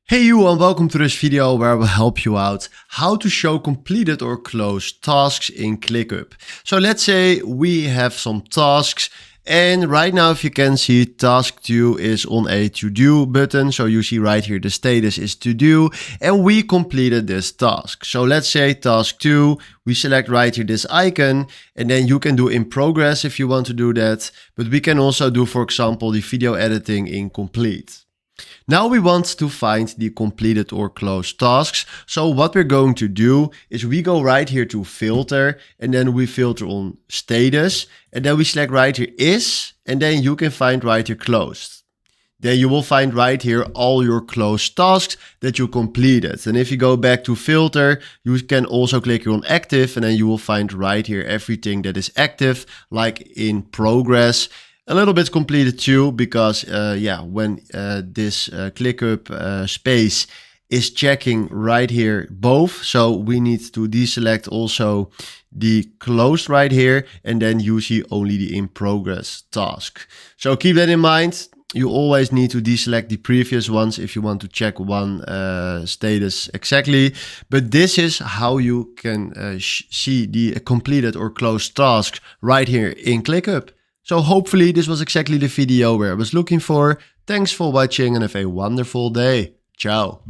Hey you, and welcome to this video where I will help you out how to show completed or closed tasks in ClickUp. So let's say we have some tasks, and right now if you can see, task 2 is on a to do button. So you see right here the status is to do, and we completed this task. So let's say task 2, we select right here this icon, and then you can do in progress if you want to do that, but we can also do, for example, the video editing in complete. Now we want to find the completed or closed tasks. So what we're going to do is we go right here to filter, and then we filter on status, and then we select right here is, and then you can find right here closed. Then you will find right here all your closed tasks that you completed. And if you go back to filter, you can also click here on active, and then you will find right here everything that is active, like in progress. A little bit completed too, because when this ClickUp space is checking right here both, so we need to deselect also the closed right here, and then you see only the in progress task. So keep that in mind. You always need to deselect the previous ones if you want to check one status exactly. But this is how you can see the completed or closed tasks right here in ClickUp. So hopefully this was exactly the video where I was looking for. Thanks for watching and have a wonderful day. Ciao.